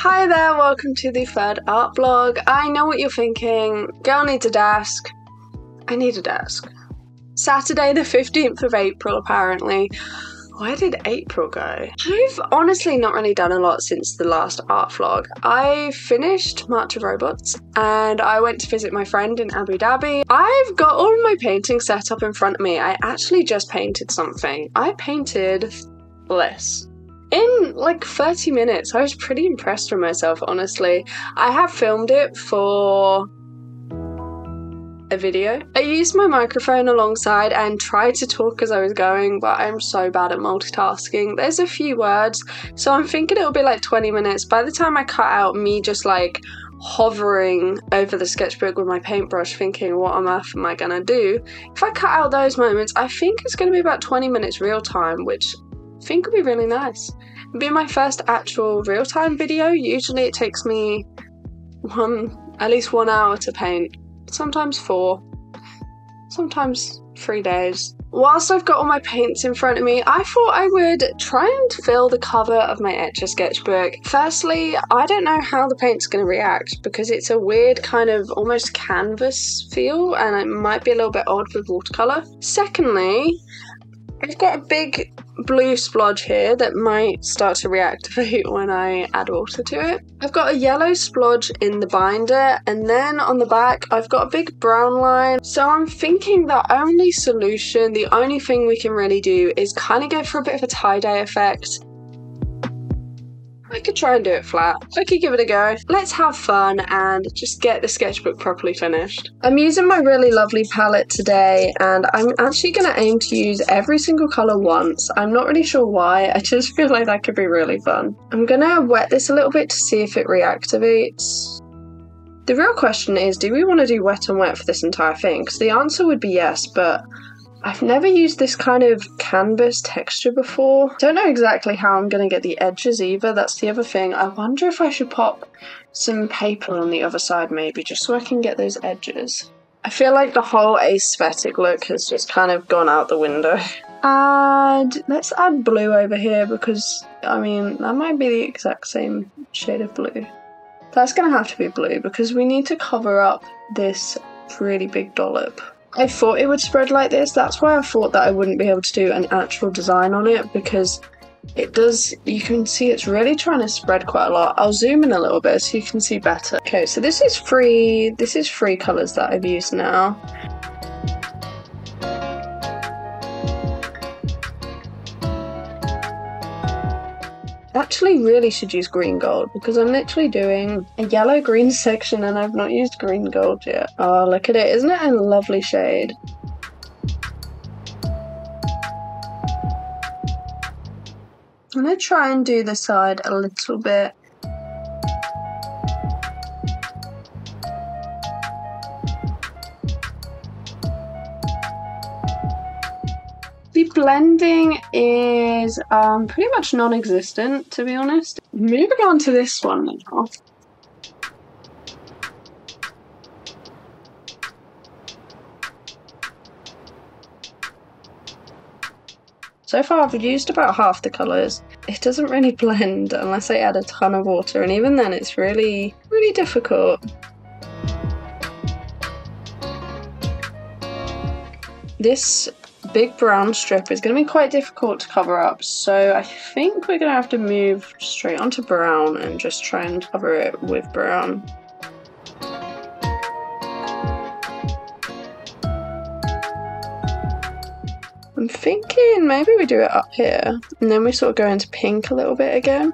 Hi there, welcome to the third art blog. I know what you're thinking, girl needs a desk. I need a desk. Saturday the 15th of April apparently. Where did April go? I've honestly not really done a lot since the last art vlog. I finished March of Robots and I went to visit my friend in Abu Dhabi. I've got all of my painting set up in front of me. I actually just painted something. I painted this. In like 30 minutes. I was pretty impressed with myself, honestly. I have filmed it for a video. I used my microphone alongside and tried to talk as I was going, but I'm so bad at multitasking. There's a few words, so I'm thinking it'll be like 20 minutes. By the time I cut out me just like hovering over the sketchbook with my paintbrush thinking, what on earth am I gonna do? If I cut out those moments, I think it's gonna be about 20 minutes real time, which I think would be really nice. It'll be my first actual real-time video. Usually it takes me at least 1 hour to paint. Sometimes 4. Sometimes 3 days. Whilst I've got all my paints in front of me, I thought I would try and fill the cover of my Etchr sketchbook. Firstly, I don't know how the paint's going to react because it's a weird kind of almost canvas feel and it might be a little bit odd with watercolour. Secondly, I've got a big blue splodge here that might start to reactivate when I add water to it. I've got a yellow splodge in the binder, and then on the back I've got a big brown line. So I'm thinking the only solution, the only thing we can really do is kind of go for a bit of a tie-dye effect. I could try and do it flat. I could give it a go. Let's have fun and just get the sketchbook properly finished. I'm using my really lovely palette today and I'm actually going to aim to use every single colour once. I'm not really sure why, I just feel like that could be really fun. I'm going to wet this a little bit to see if it reactivates. The real question is, do we want to do wet and wet for this entire thing? Because the answer would be yes, but I've never used this kind of canvas texture before. Don't know exactly how I'm going to get the edges either, that's the other thing. I wonder if I should pop some paper on the other side maybe, just so I can get those edges. I feel like the whole aesthetic look has just kind of gone out the window. And let's add blue over here because, I mean, that might be the exact same shade of blue. That's going to have to be blue because we need to cover up this really big dollop. I thought it would spread like this, that's why I thought that I wouldn't be able to do an actual design on it, because it does, you can see it's really trying to spread quite a lot. I'll zoom in a little bit so you can see better. Okay, so this is three colours that I've used now. Actually really should use green gold because I'm literally doing a yellow green section and I've not used green gold yet. Oh, look at it, isn't it a lovely shade? I'm gonna try and do the side a little bit. The blending is pretty much non-existent, to be honest. Moving on to this one now. So far I've used about half the colours. It doesn't really blend unless I add a ton of water, and even then it's really difficult. This big brown strip is going to be quite difficult to cover up, so I think we're going to have to move straight onto brown and just try and cover it with brown. I'm thinking maybe we do it up here and then we sort of go into pink a little bit again.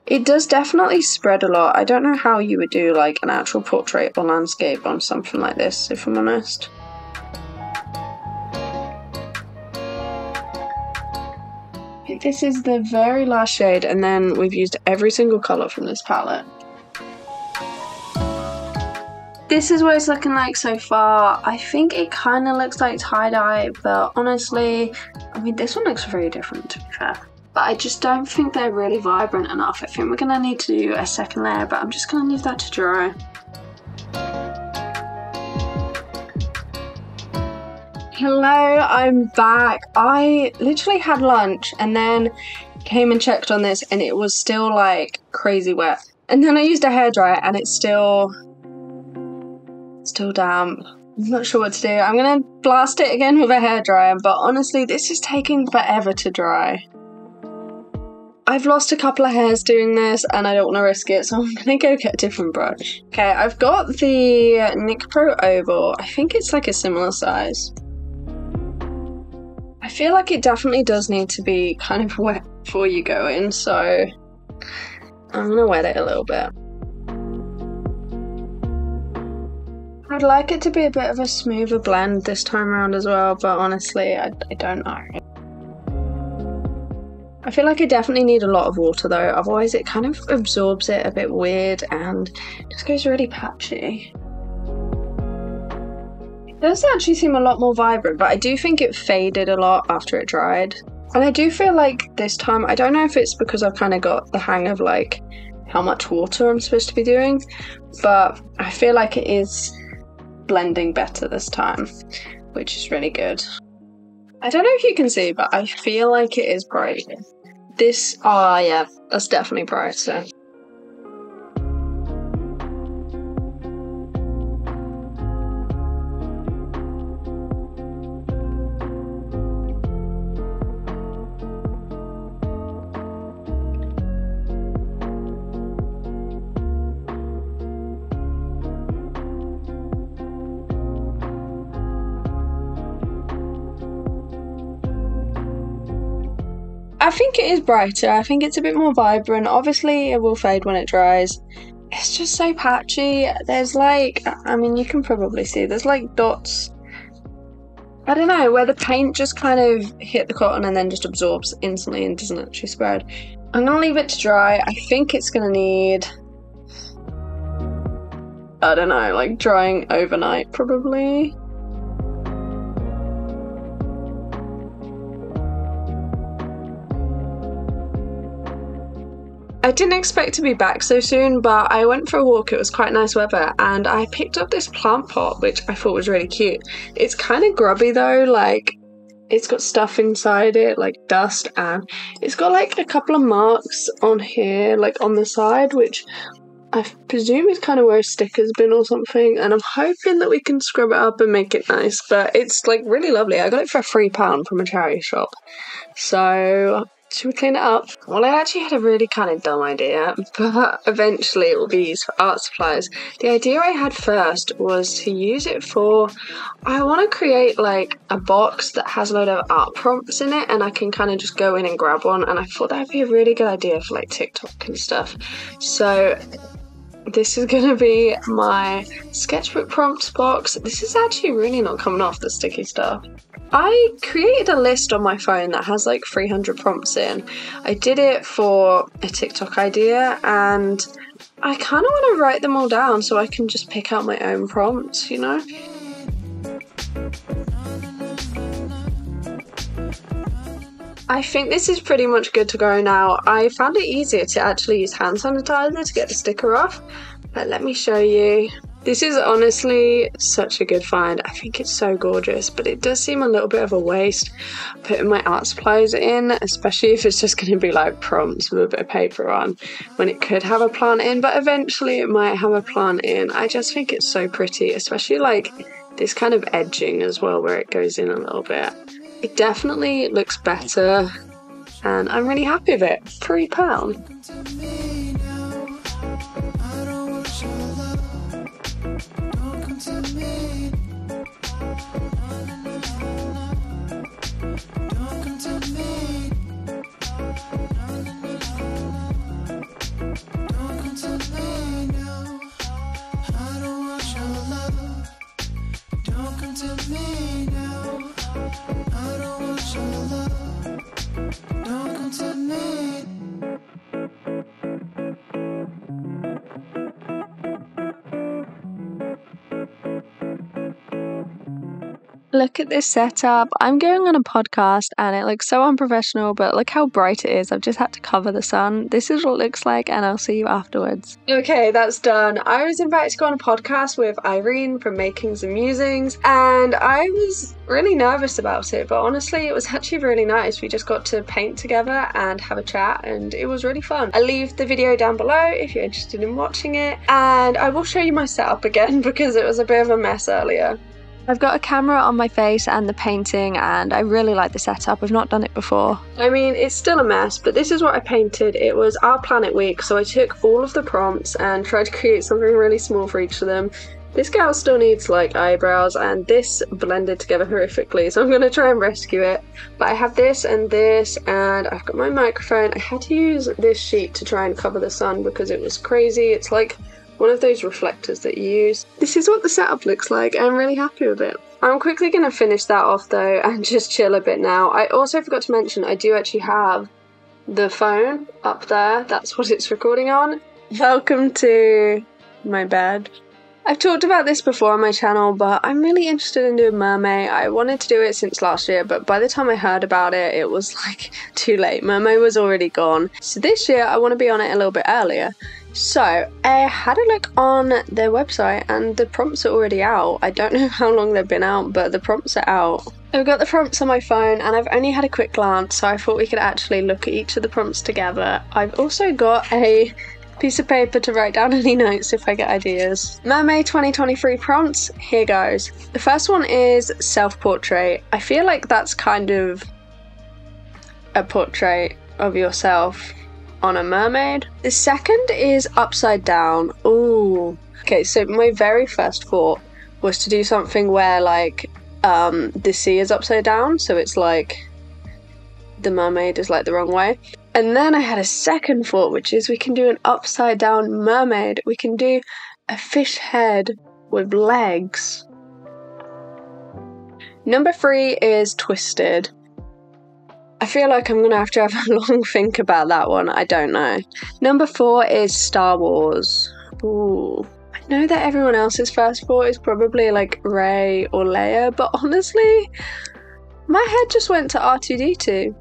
It does definitely spread a lot. I don't know how you would do like an actual portrait or landscape on something like this, if I'm honest. This is the very last shade and then we've used every single colour from this palette. This is what it's looking like so far. I think it kind of looks like tie-dye, but honestly, I mean, this one looks very different to be fair. but I just don't think they're really vibrant enough. I think we're going to need to do a second layer, but I'm just going to leave that to dry. Hello, I'm back. I literally had lunch and then came and checked on this and it was still like crazy wet. And then I used a hairdryer and it's still damp. I'm not sure what to do. I'm gonna blast it again with a hairdryer, but honestly, this is taking forever to dry. I've lost a couple of hairs doing this and I don't want to risk it, so I'm gonna go get a different brush. Okay, I've got the NYX Pro Oval. I think it's like a similar size. I feel like it definitely does need to be kind of wet before you go in, so I'm gonna wet it a little bit. I'd like it to be a bit of a smoother blend this time around as well, but honestly, I don't know. I feel like I definitely need a lot of water though, otherwise it kind of absorbs it a bit weird and just goes really patchy. It does actually seem a lot more vibrant, but I do think it faded a lot after it dried. And I do feel like this time, I don't know if it's because I've kind of got the hang of like how much water I'm supposed to be doing, but I feel like it is blending better this time, which is really good. I don't know if you can see, but I feel like it is bright. This, oh yeah, that's definitely brighter. I think it is brighter. I think it's a bit more vibrant. Obviously, it will fade when it dries. It's just so patchy. There's like, I mean, you can probably see, there's like dots. I don't know, where the paint just kind of hit the cotton and then just absorbs instantly and doesn't actually spread. I'm gonna leave it to dry. I think it's gonna need, I don't know, like drying overnight probably. I didn't expect to be back so soon, but I went for a walk, it was quite nice weather, and I picked up this plant pot, which I thought was really cute. It's kind of grubby though, like, it's got stuff inside it, like dust, and it's got like a couple of marks on here, like on the side, which I presume is kind of where a sticker's been or something, and I'm hoping that we can scrub it up and make it nice, but it's like really lovely. I got it for £3 from a charity shop, so should we clean it up? Well, I actually had a really kind of dumb idea, but eventually it will be used for art supplies. The idea I had first was to use it for, I want to create like a box that has a load of art prompts in it and I can kind of just go in and grab one, and I thought that'd be a really good idea for like TikTok and stuff. So this is going to be my sketchbook prompts box. This is actually really not coming off, the sticky stuff. I created a list on my phone that has like 300 prompts in. I did it for a TikTok idea and I kind of want to write them all down so I can just pick out my own prompts, you know? I think this is pretty much good to go now. I found it easier to actually use hand sanitizer to get the sticker off, but let me show you. This is honestly such a good find. I think it's so gorgeous, but it does seem a little bit of a waste putting my art supplies in, especially if it's just going to be like prompts with a bit of paper on, when it could have a plant in, but eventually it might have a plant in. I just think it's so pretty, especially like this kind of edging as well where it goes in a little bit. It definitely looks better and I'm really happy with it. £3. Don't come to me. Look at this setup. I'm going on a podcast and it looks so unprofessional, but look how bright it is. I've just had to cover the sun. This is what it looks like, and I'll see you afterwards. Okay, that's done. I was invited to go on a podcast with Irene from Makings and Musings, and I was really nervous about it, but honestly, it was actually really nice. We just got to paint together and have a chat, and it was really fun. I'll leave the video down below if you're interested in watching it, and I will show you my setup again because it was a bit of a mess earlier. I've got a camera on my face and the painting, and I really like the setup. I've not done it before. I mean, it's still a mess, but this is what I painted. It was Our Planet Week, so I took all of the prompts and tried to create something really small for each of them. This girl still needs like eyebrows, and this blended together horrifically, so I'm going to try and rescue it. But I have this, and I've got my microphone. I had to use this sheet to try and cover the sun because it was crazy. It's like one of those reflectors that you use. This is what the setup looks like. I'm really happy with it. I'm quickly going to finish that off though and just chill a bit now. I also forgot to mention I do actually have the phone up there. That's what it's recording on. Welcome to my bed. I've talked about this before on my channel, but I'm really interested in doing Mermaid. I wanted to do it since last year, but by the time I heard about it, it was like too late. Mermaid was already gone. So this year I want to be on it a little bit earlier. So I had a look on their website and the prompts are already out. I don't know how long they've been out, but the prompts are out. I've got the prompts on my phone and I've only had a quick glance, so I thought we could actually look at each of the prompts together. I've also got a piece of paper to write down any notes if I get ideas. Mermaid 2023 prompts, here goes. The first one is self-portrait. I feel like that's kind of a portrait of yourself on a mermaid. The second is upside down. Ooh. Okay, so my very first thought was to do something where like the sea is upside down, so it's like the mermaid is like the wrong way. And then I had a second thought, which is we can do an upside down mermaid. We can do a fish head with legs. Number 3 is twisted. I feel like I'm gonna have to have a long think about that one. I don't know. Number 4 is Star Wars. Ooh. I know that everyone else's first thought is probably like Rey or Leia, but honestly, my head just went to R2-D2.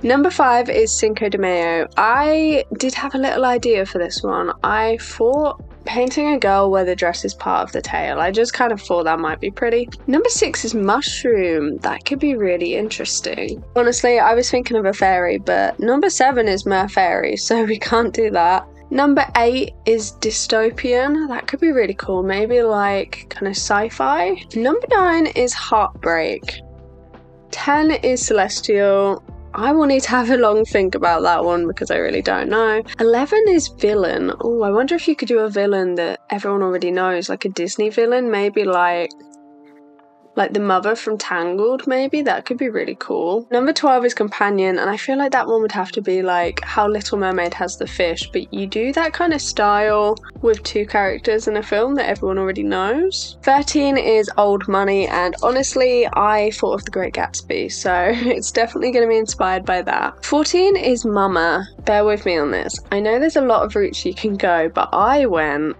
Number 5 is Cinco de Mayo. I did have a little idea for this one. I thought painting a girl where the dress is part of the tail. I just kind of thought that might be pretty. Number 6 is mushroom. That could be really interesting. Honestly, I was thinking of a fairy, but number 7 is Merfairy, so we can't do that. Number 8 is dystopian. That could be really cool. Maybe like kind of sci-fi. Number 9 is heartbreak. 10 is celestial. I will need to have a long think about that one because I really don't know. 11 is villain. Oh, I wonder if you could do a villain that everyone already knows, like a Disney villain, maybe like the mother from Tangled, maybe. That could be really cool. Number 12 is companion, and I feel like that one would have to be like how Little Mermaid has the fish, but you do that kind of style with 2 characters in a film that everyone already knows. 13 is old money, and honestly, I thought of The Great Gatsby, so it's definitely going to be inspired by that. 14 is mama. Bear with me on this. I know there's a lot of routes you can go, but I went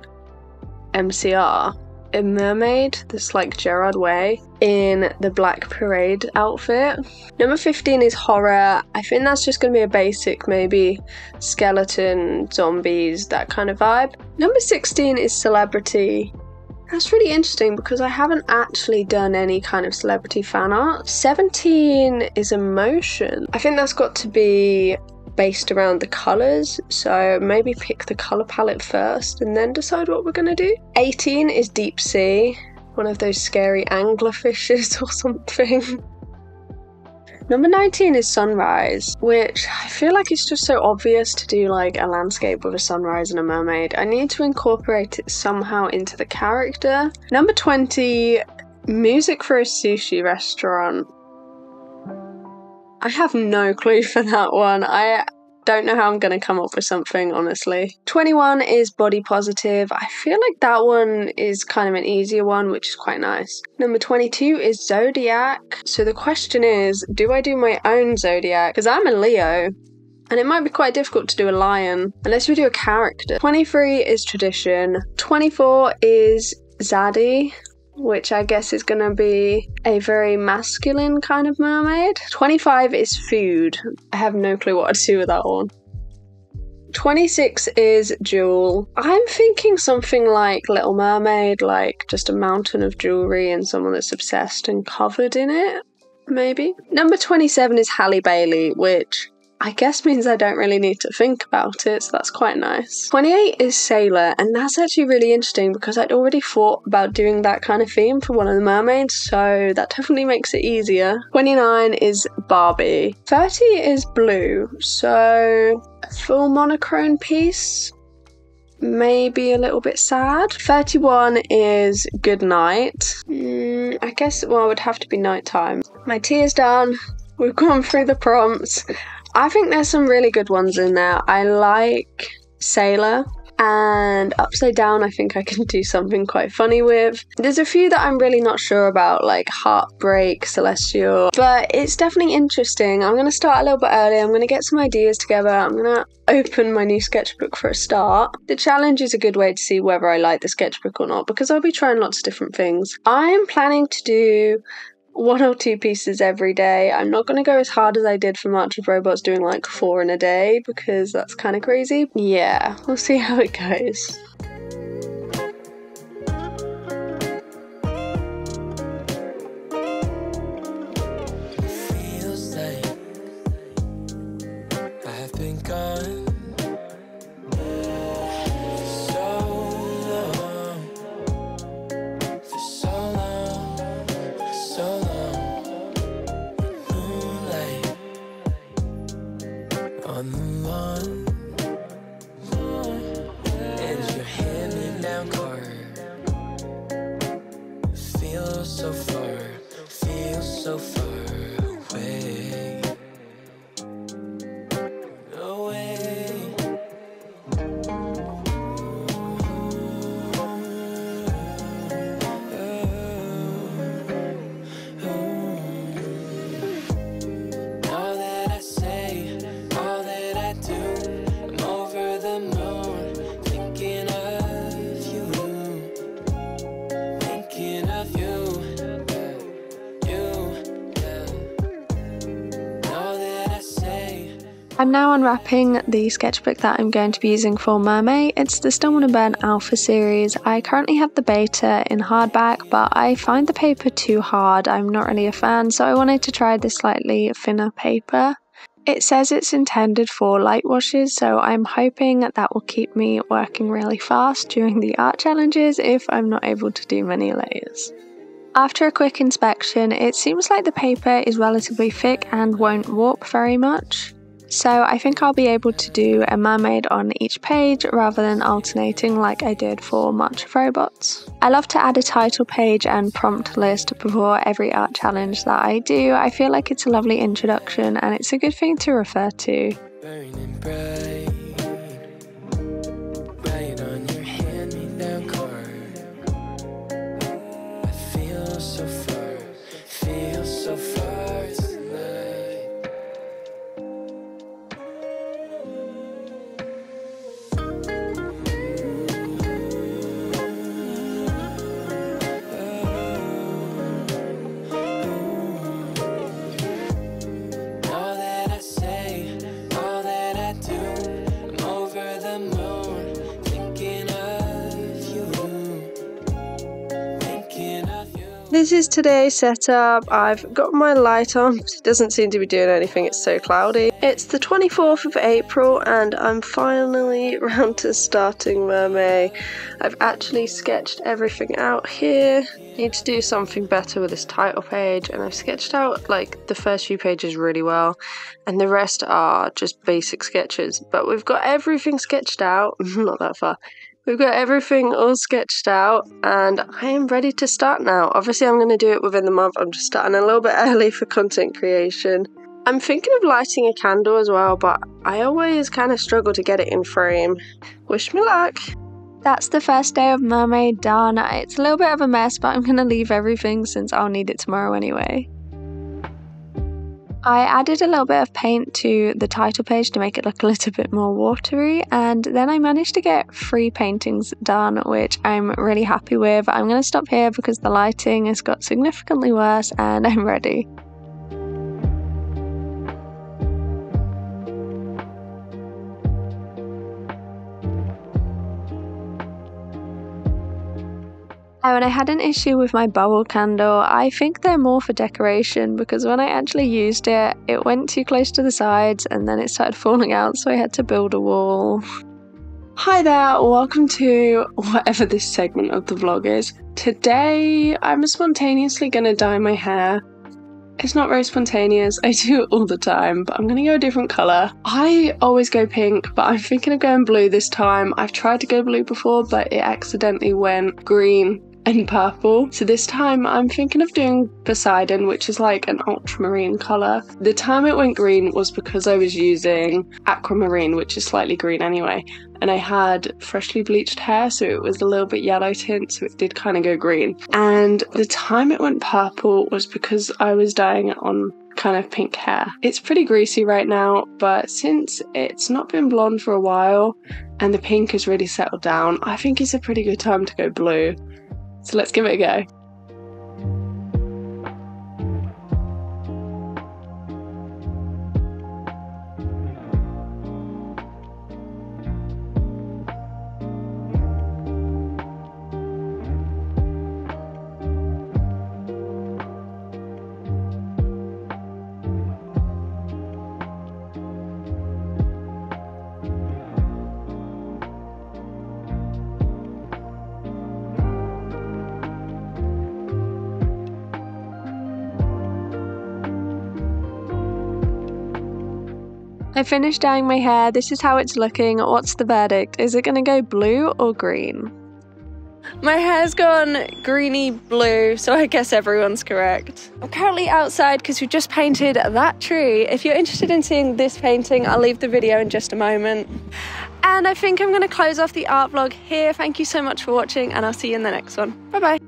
MCR. A mermaid, this like Gerard Way, in the Black Parade outfit. Number 15 is horror. I think that's just going to be a basic, maybe skeleton, zombies, that kind of vibe. Number 16 is celebrity. That's really interesting because I haven't actually done any kind of celebrity fan art. 17 is emotion. I think that's got to be based around the colours, so maybe pick the colour palette first and then decide what we're going to do. 18 is deep sea, one of those scary anglerfishes or something. Number 19 is sunrise, which I feel like it's just so obvious to do like a landscape with a sunrise and a mermaid. I need to incorporate it somehow into the character. Number 20, music for a sushi restaurant. I have no clue for that one. I don't know how I'm going to come up with something, honestly. 21 is body positive. I feel like that one is kind of an easier one, which is quite nice. Number 22 is zodiac. So the question is, do I do my own zodiac? Because I'm a Leo, and it might be quite difficult to do a lion unless we do a character. 23 is tradition. 24 is Zaddy. which I guess is going to be a very masculine kind of mermaid. 25 is food. I have no clue what to do with that one. 26 is jewel. I'm thinking something like Little Mermaid, like just a mountain of jewellery and someone that's obsessed and covered in it, maybe. Number 27 is Halle Bailey, which I guess means I don't really need to think about it, so that's quite nice. 28 is Sailor, and that's actually really interesting because I'd already thought about doing that kind of theme for one of the mermaids, so that definitely makes it easier. 29 is Barbie. 30 is blue, so a full monochrome piece, maybe a little bit sad. 31 is Good Night. I guess, well, it would have to be nighttime. My tea is done. We've gone through the prompts. I think there's some really good ones in there. I like Sailor and Upside Down. I think I can do something quite funny with. There's a few that I'm really not sure about, like Heartbreak, Celestial, but it's definitely interesting. I'm going to start a little bit early. I'm going to get some ideas together. I'm going to open my new sketchbook for a start. The challenge is a good way to see whether I like the sketchbook or not, because I'll be trying lots of different things. I'm planning to do 1 or 2 pieces every day. I'm not going to go as hard as I did for March of Robots, doing like 4 in a day, because that's kind of crazy. Yeah, we'll see how it goes. Feels like I have been gone on the lawn. It is your hand-me-down card. Feels so far, feels so far away. Away. All that I say, all that I do, I'm over the moon, thinking of you, thinking of you, all that I say. I'm now unwrapping the sketchbook that I'm going to be using for Mermaid. It's the Stillman & Burn Alpha series. I currently have the beta in hardback, but I find the paper too hard. I'm not really a fan, so I wanted to try this slightly thinner paper. It says it's intended for light washes, so I'm hoping that will keep me working really fast during the art challenges if I'm not able to do many layers. After a quick inspection, it seems like the paper is relatively thick and won't warp very much. So I think I'll be able to do a mermaid on each page rather than alternating like I did for March of Robots. I love to add a title page and prompt list before every art challenge that I do. I feel like it's a lovely introduction and it's a good thing to refer to. Burning bright, right on your hand-me-down card. I feel so far tonight. All that I say, all that I do, I'm over the moon, thinking of you, thinking of you. This is today's setup. I've got my light on, but it doesn't seem to be doing anything, it's so cloudy. It's the 24th of April and I'm finally around to starting Mermaid. I've actually sketched everything out here. Need to do something better with this title page, and I've sketched out like the first few pages really well and the rest are just basic sketches, but we've got everything sketched out. Not that far. We've got everything all sketched out and I am ready to start now. Obviously I'm going to do it within the month. I'm just starting a little bit early for content creation. I'm thinking of lighting a candle as well, but I always kind of struggle to get it in frame. Wish me luck. That's the first day of Mermaid done. It's a little bit of a mess, but I'm going to leave everything since I'll need it tomorrow anyway. I added a little bit of paint to the title page to make it look a little bit more watery, and then I managed to get 3 paintings done, which I'm really happy with. I'm going to stop here because the lighting has got significantly worse and I'm ready. Oh, and I had an issue with my bubble candle. I think they're more for decoration because when I actually used it, it went too close to the sides and then it started falling out, so I had to build a wall. Hi there, welcome to whatever this segment of the vlog is. Today, I'm spontaneously going to dye my hair. It's not very spontaneous, I do it all the time, but I'm going to go a different colour. I always go pink, but I'm thinking of going blue this time. I've tried to go blue before, but it accidentally went green and purple. So this time I'm thinking of doing Poseidon, which is like an ultramarine colour. The time it went green was because I was using aquamarine, which is slightly green anyway, and I had freshly bleached hair, so it was a little bit yellow tint, so it did kind of go green. And the time it went purple was because I was dyeing it on kind of pink hair. It's pretty greasy right now, but since it's not been blonde for a while and the pink has really settled down, I think it's a pretty good time to go blue. So let's give it a go. I finished dyeing my hair. This is how it's looking. What's the verdict? Is it going to go blue or green? My hair's gone greeny blue, so I guess everyone's correct. I'm currently outside because we just painted that tree. If you're interested in seeing this painting, I'll leave the video in just a moment. And I think I'm going to close off the art vlog here. Thank you so much for watching, and I'll see you in the next one. Bye bye.